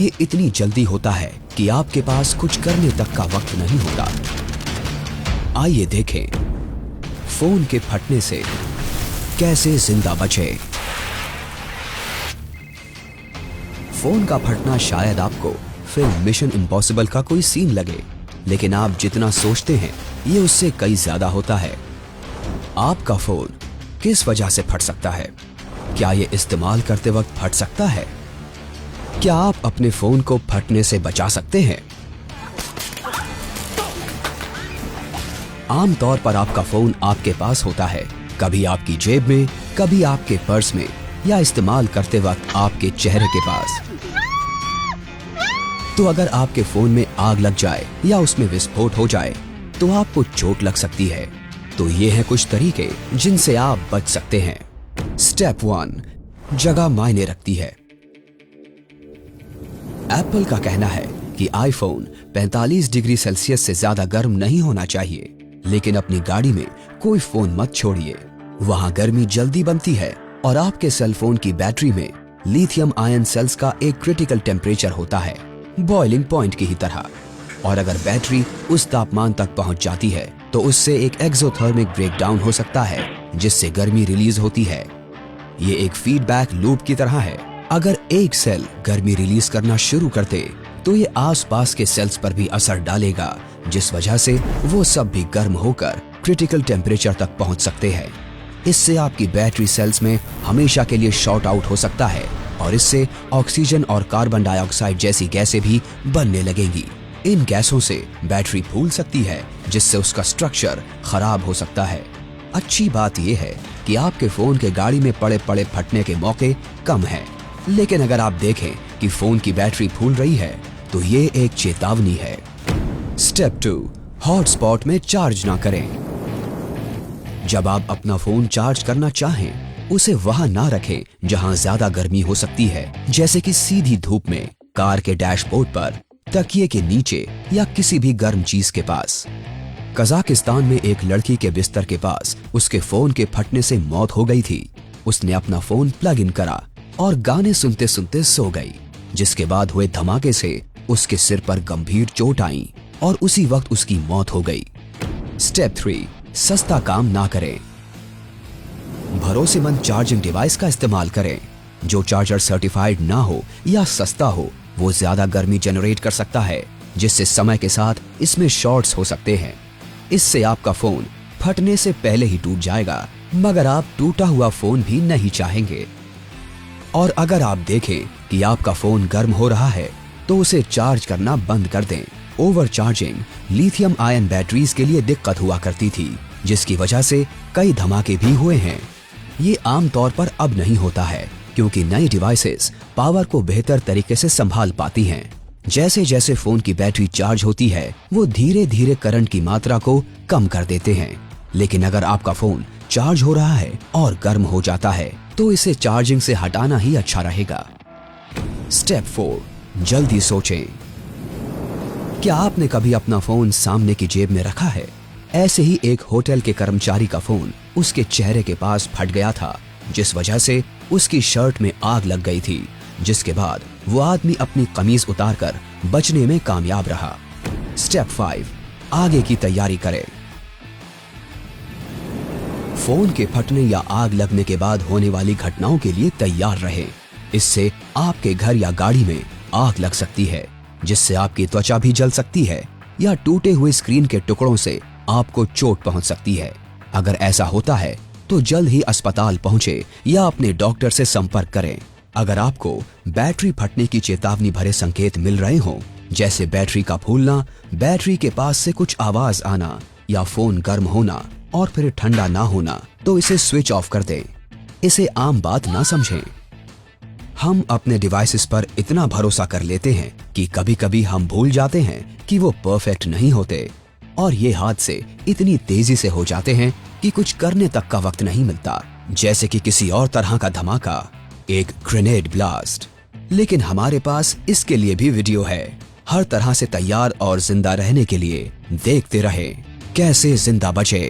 ये इतनी जल्दी होता है कि आपके पास कुछ करने तक का वक्त नहीं होता। आइए देखें फोन के फटने से कैसे जिंदा बचे। फोन का फटना शायद आपको फिल्म मिशन इम्पॉसिबल का कोई सीन लगे, लेकिन आप जितना सोचते हैं ये उससे कई ज्यादा होता है। आपका फोन किस वजह से फट सकता है? क्या ये इस्तेमाल करते वक्त फट सकता है? क्या आप अपने फोन को फटने से बचा सकते हैं? आमतौर पर आपका फोन आपके पास होता है, कभी आपकी जेब में, कभी आपके पर्स में, या इस्तेमाल करते वक्त आपके चेहरे के पास। तो अगर आपके फोन में आग लग जाए या उसमें विस्फोट हो जाए तो आपको चोट लग सकती है। तो ये हैं कुछ तरीके जिनसे आप बच सकते हैं। स्टेप 1, जगह मायने रखती है। एप्पल का कहना है कि आईफोन 45 डिग्री सेल्सियस से ज्यादा गर्म नहीं होना चाहिए, लेकिन अपनी गाड़ी में कोई फोन मत छोड़िए, वहां गर्मी जल्दी बनती है और आपके सेल फोन की बैटरी में लिथियम आयन सेल्स का एक क्रिटिकल टेम्परेचर होता है, बॉइलिंग पॉइंट की ही तरह। और अगर बैटरी उस तापमान तक पहुंच जाती है तो उससे एक एक्सोथर्मिक ब्रेकडाउन हो सकता है, जिससे गर्मी रिलीज होती है। ये एक फीडबैक लूप की तरह है। अगर एक सेल गर्मी रिलीज करना शुरू कर दे तो ये आसपास के सेल्स पर भी असर डालेगा, जिस वजह से वो सब भी गर्म होकर क्रिटिकल टेम्परेचर तक पहुंच सकते हैं। इससे आपकी बैटरी सेल्स में हमेशा के लिए शॉर्ट आउट हो सकता है और इससे ऑक्सीजन और कार्बन डाइऑक्साइड जैसी गैसें भी बनने लगेंगी। इन गैसों से बैटरी फूल सकती है, जिससे उसका स्ट्रक्चर खराब हो सकता है। अच्छी बात यह है कि आपके फोन के गाड़ी में पड़े फटने के मौके कम हैं, लेकिन अगर आप देखें कि फोन की बैटरी फूल रही है तो ये एक चेतावनी है। स्टेप 2, हॉटस्पॉट में चार्ज ना करें। जब आप अपना फोन चार्ज करना चाहें, उसे वहां ना रखें जहां ज्यादा गर्मी हो सकती है, जैसे कि सीधी धूप में, कार के डैशबोर्ड पर, तकिए के नीचे या किसी भी गर्म चीज के पास। कजाकिस्तान में एक लड़की के बिस्तर के पास उसके फोन के फटने से मौत हो गई थी। उसने अपना फोन प्लग इन करा और गाने सुनते सुनते सो गई, जिसके बाद हुए धमाके से उसके सिर पर गंभीर चोट आई और उसी वक्त उसकी मौत हो गई। स्टेप 3, सस्ता काम ना करें। भरोसेमंद चार्जिंग डिवाइस का इस्तेमाल करें। जो चार्जर सर्टिफाइड ना हो या सस्ता हो, वो ज्यादा गर्मी जनरेट कर सकता है, जिससे समय के साथ इसमें शॉर्ट्स हो सकते हैं। इससे आपका फोन फटने से पहले ही टूट जाएगा, मगर आप टूटा हुआ फोन भी नहीं चाहेंगे। और अगर आप देखें कि आपका फोन गर्म हो रहा है तो उसे चार्ज करना बंद कर दें। ओवरचार्जिंग लिथियम आयन बैटरीज के लिए दिक्कत हुआ करती थी, जिसकी वजह से कई धमाके भी हुए हैं। ये आमतौर पर अब नहीं होता है, क्योंकि नई डिवाइसेस पावर को बेहतर तरीके से संभाल पाती हैं। जैसे जैसे फोन की बैटरी चार्ज होती है, वो धीरे धीरे करंट की मात्रा को कम कर देते हैं। लेकिन अगर आपका फोन चार्ज हो रहा है और गर्म हो जाता है तो इसे चार्जिंग से हटाना ही अच्छा रहेगा। स्टेप 4, जल्दी सोचें। क्या आपने कभी अपना फोन सामने की जेब में रखा है? ऐसे ही एक होटल के कर्मचारी का फोन उसके चेहरे के पास फट गया था, जिस वजह से उसकी शर्ट में आग लग गई थी, जिसके बाद वो आदमी अपनी कमीज उतारकर बचने में कामयाब रहा। स्टेप 5, आगे की तैयारी करें। फोन के फटने या आग लगने के बाद होने वाली घटनाओं के लिए तैयार रहें। इससे आपके घर या गाड़ी में आग लग सकती है, जिससे आपकी त्वचा भी जल सकती है, या टूटे हुए स्क्रीन के टुकड़ों से आपको चोट पहुंच सकती है। अगर ऐसा होता है तो जल्द ही अस्पताल पहुंचे या अपने डॉक्टर से संपर्क करें। अगर आपको बैटरी फटने की चेतावनी भरे संकेत मिल रहे हों, जैसे बैटरी का फूलना, बैटरी के पास से कुछ आवाज आना, या फोन गर्म होना और फिर ठंडा ना होना, तो इसे स्विच ऑफ कर दें। इसे आम बात ना समझें। हम अपने डिवाइसेस पर इतना भरोसा कर लेते हैं कि कभी कभी हम भूल जाते हैं कि वो परफेक्ट नहीं होते, और ये हादसे इतनी तेजी से हो जाते हैं कि कुछ करने तक का वक्त नहीं मिलता, जैसे कि किसी और तरह का धमाका, एक ग्रेनेड ब्लास्ट। लेकिन हमारे पास इसके लिए भी वीडियो है। हर तरह से तैयार और जिंदा रहने के लिए देखते रहें कैसे जिंदा बचे।